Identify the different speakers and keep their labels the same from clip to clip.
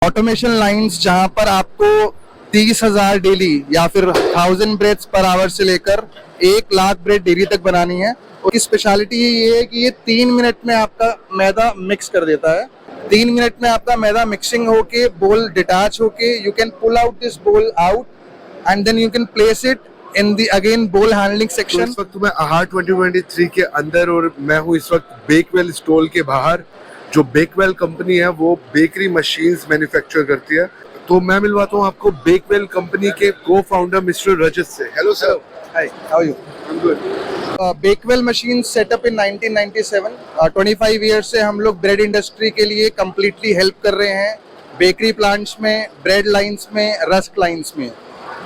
Speaker 1: Automation lines जहां पर आपको 30,000 डेली या फिर 1000 ब्रेड्स पर आवर से लेकर 1 लाख ब्रेड डेली तक बनानी है। उसकी स्पेशलिटी ये है कि ये 3 मिनट में आपका मैदा मिक्स कर देता है। 3 मिनट में आपका मैदा मिक्सिंग होके बोल डिटैच होके you can pull out this bowl out and then you can place it in the again bowl handling section.
Speaker 2: इस वक्त मैं आहार 2023 के अंदर और मैं हूँ इस वक्त बेकवेल स्टॉल के बाहर। जो बेकवेल कंपनी है वो बेकरी मशीन्स मैन्युफैक्चर करती है। तो मैं मिलवाता हूँ आपको बेकवेल कंपनी के को फाउंडर मिस्टर रजत से। Hello sir.
Speaker 1: Hi, how are you?
Speaker 2: I am good.
Speaker 1: Bakewell machine setup in 1997। 25 years से हम लोग ब्रेड इंडस्ट्री के लिए कम्प्लीटली हेल्प कर रहे हैं। बेकरी प्लांट्स में, ब्रेड लाइंस में, रस्क लाइंस में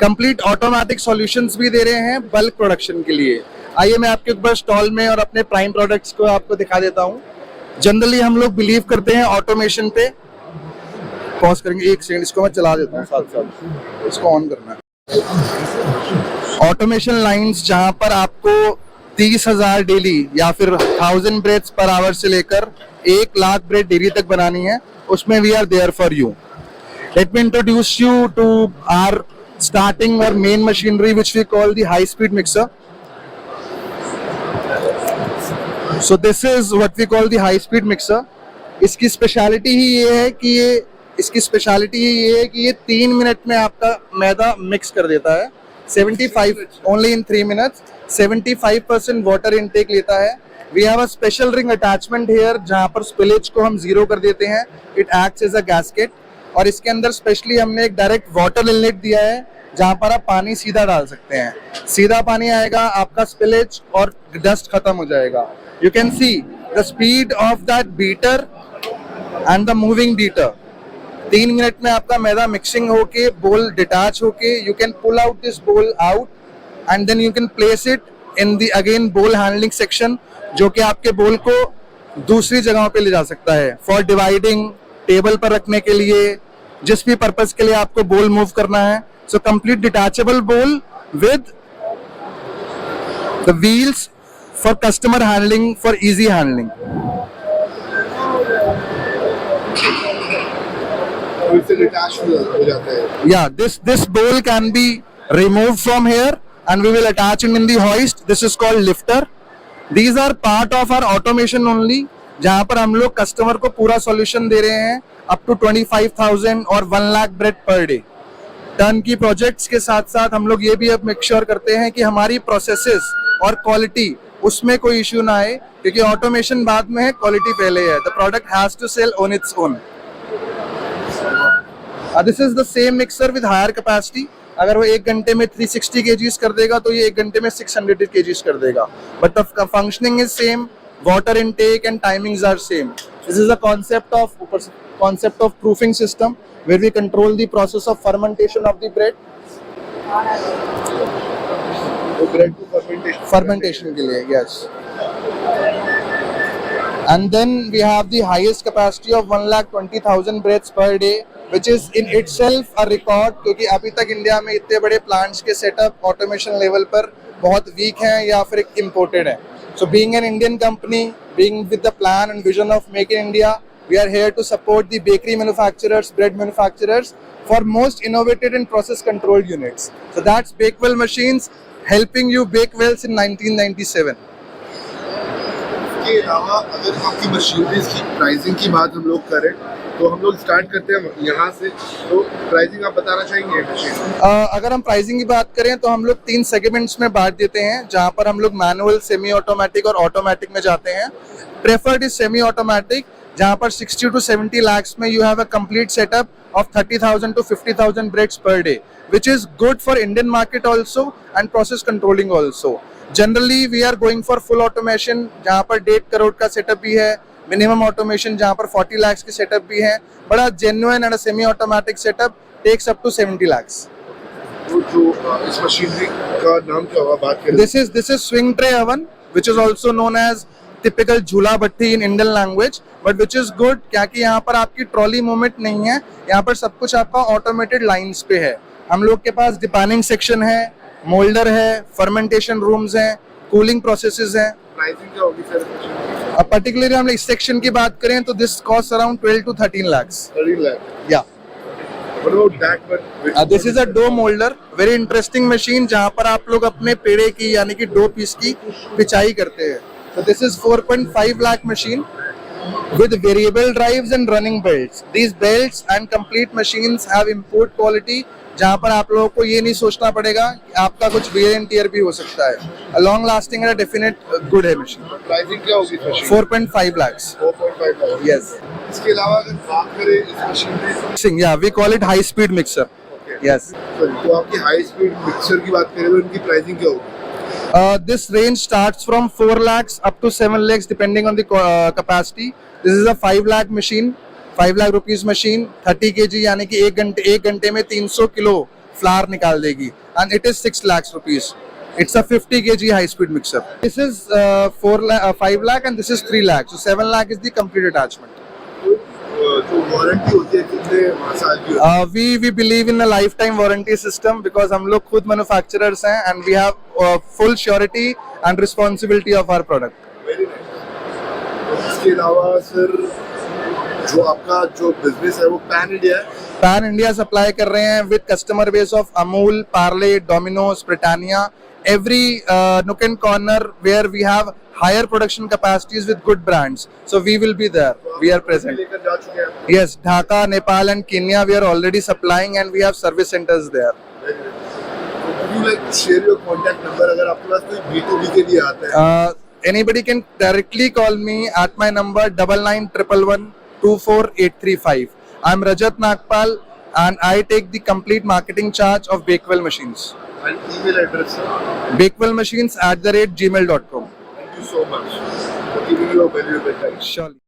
Speaker 1: कंप्लीट ऑटोमेटिक सॉल्यूशंस भी दे रहे हैं बल्क प्रोडक्शन के लिए। आइए मैं आपके ऊपर स्टॉल में और अपने प्राइम प्रोडक्ट्स को आपको दिखा देता हूँ। जनरली हम लोग बिलीव करते हैं ऑटोमेशन पे। पॉज करेंगे एक सेकंड, इसको मैं चला देता हूँ, साथ साथ इसको ऑन करना है। ऑटोमेशन लाइंस जहां पर आपको 30,000 डेली या फिर 1000 ब्रेड्स पर आवर से लेकर 1 लाख ब्रेड डेली तक बनानी है, उसमें we are there for you. Let me introduce you to our starting our main machinery which we call the high speed mixer. So this is what we call the high speed mixer. इसकी speciality ही ये है कि ये 3 minute में आपका मैदा mix कर देता है। 75 only in 3 minutes 75% water intake लेता है। We have a special ring attachment here जहाँ पर स्पिलेज को हम जीरो कर देते हैं। It acts as a gasket और इसके अंदर स्पेशली हमने एक डायरेक्ट वाटर इनलेट दिया है जहां पर आप पानी सीधा डाल सकते हैं। सीधा पानी आएगा, आपका स्पिलेज और डस्ट खत्म हो जाएगा। You can see the speed of that beater and the moving beater. 3 minute में आपका मैदा मिक्सिंग होके बोल डिटैच होके you can pull out this bowl out and then you can place it in the again bowl handling section, जो कि आपके बोल को दूसरी जगहों पे ले जा सकता है फॉर डिवाइडिंग, टेबल पर रखने के लिए, जिस भी पर्पस के लिए आपको बोल मूव करना है। सो कंप्लीट डिटैचेबल बोल with the wheels for customer handling, for easy handling. Yeah, this bowl can be removed from here and we will attach it in the hoist. This is called lifter. These are part of our automation only, जहां पर हम लोग customer को पूरा solution दे रहे हैं up to 25,000 और 1 lakh bread per day. Turn की प्रोजेक्ट्स के साथ साथ हम लोग ये भी अब मेक श्योर करते हैं कि हमारी प्रोसेसेस और क्वालिटी उसमें कोई इश्यू ना आए, क्योंकि ऑटोमेशन बाद में है, क्वालिटी पहले है। The product has to sell on its own. This is the same mixer with higher capacity. अगर वो 1 घंटे में 360 kgs कर देगा तो ये 1 घंटे में 600 kgs कर देगा, but the functioning is same, water intake and timings are same. This is a concept of proofing system where we control the process of fermentation of the bread.
Speaker 2: तो ब्रेड को
Speaker 1: fermentation के लिए, yes. And then we have the highest capacity of 1,20,000 breads per day, which is in itself a record, क्योंकि अभी तक India में इतने बड़े प्लांट्स के सेटअप ऑटोमेशन लेवल पर बहुत वीक हैं या फिर इम्पोर्टेड है। So being an Indian company, being with the plan and vision of Make in India, we are here to support the bakery manufacturers, bread manufacturers for most innovative and process controlled units. So that's Bakewell Machines helping you bake wells in 1997.
Speaker 2: इसके अलावा अगर आपकी machineries की pricing की बात हम लोग करें तो हम लोग स्टार्ट करते हैं यहाँ से। तो प्राइसिंग आप बताना चाहेंगे मशीन?
Speaker 1: अगर हम प्राइसिंग की बात करें तो हम लोग 3 सेगमेंट्स में बांट देते हैं, जहां पर हम लोग मैनुअल, सेमी ऑटोमेटिक और ऑटोमेटिक में जाते हैं। प्रेफर्ड इज सेमी ऑटोमेटिक, जहां पर 60 to 70 lakhs में you have a complete setup of 30,000 to 50,000 breads per day, which is good for Indian market also and process controlling also. Generally we are going for full automation, जहां पर 1.5 करोड़ का setup भी है, minimum automation जहां पर 40 lakhs के setup भी है, बड़ा genuine and semi automatic setup takes up to 70 lakhs.
Speaker 2: तो जो इस मशीनरी का नाम क्या होगा बात करें?
Speaker 1: This is swing tray oven, which is also known as typical झूला भट्टी in Indian language, but which is good क्योंकि यहाँ पर आपकी ट्रॉली मूवमेंट नहीं है, यहाँ पर सब कुछ आपका ऑटोमेटेड लाइंस पे है। हम लोग के पास डिपानिंग सेक्शन है, मोल्डर है, फर्मेंटेशन रूम्स हैं, कूलिंग प्रोसेसेस हैं।
Speaker 2: प्राइसिंग क्या होगी सर?
Speaker 1: अब पर्टिकुलरली हम इस सेक्शन की बात करें तो this cost around 12 to 13 lakhs.
Speaker 2: 13 lakh.
Speaker 1: या
Speaker 2: What about that one?
Speaker 1: This is a dough moulder, very interesting machine जहां पर आप लोग अपने पेड़े की यानी कि डो पीस की पिचाई करते हैं. So this is 4.5 lakh machine with variable drives and running belts. These belts and complete machines have import quality, जहां पर आप लोगों को ये नहीं सोचना पड़ेगा कि आपका कुछ wear and tear भी हो सकता है. A long lasting and a definite good है machine.
Speaker 2: प्राइसिंग क्या होगी इस मशीन?
Speaker 1: 4.5 lakhs.
Speaker 2: 4.5 लाख.
Speaker 1: Yes.
Speaker 2: इसके अलावा अगर बात करें इस मशीन में,
Speaker 1: Mixing, yeah, we call it high speed mixer. Yes.
Speaker 2: तो आपकी हाई स्पीड मिक्सर की बात करें तो इनकी प्राइसिंग क्या होगी?
Speaker 1: This range starts from 4 lakhs up to 7 lakhs depending on the capacity. This is a 5 lakh machine, 5 lakh rupees machine, 30 kg यानी कि एक घंटे में 300 किलो फ्लावर निकाल देगी. And it is 6 lakhs rupees. It's a 50 kg high speed mixer. This is 5 lakh and this is 3 lakh. So 7 lakh is the complete attachment.
Speaker 2: जो warranty होती है कितने साल की होती है?
Speaker 1: We believe in a lifetime warranty system because हम लोग खुद manufacturers हैं and we have full surety and responsibility of our product.
Speaker 2: Very nice. इसके अलावा सर जो आपका जो बिजनेस है वो पैन इंडिया है?
Speaker 1: पैन इंडिया सप्लाई कर रहे हैं with customer base of Amul, Parle, Domino's, Britannia, every nook and corner where we have higher production capacities with good brands. So we will be there. We are present.
Speaker 2: लेकर जा चुके हैं?
Speaker 1: Yes, Dhaka, Nepal and Kenya we are already supplying and we have service centers there.
Speaker 2: Very nice. Would you like to share your contact number अगर आपके पास कोई B2B के लिए आता है?
Speaker 1: Anybody can directly call me at my number 9911 24835. I'm Rajat Nagpal and I take the complete marketing charge of Bakewell Machines.
Speaker 2: And email address sir?
Speaker 1: bakewellmachines@gmail.com.
Speaker 2: Thank you so much for giving your valuable time.
Speaker 1: Surely.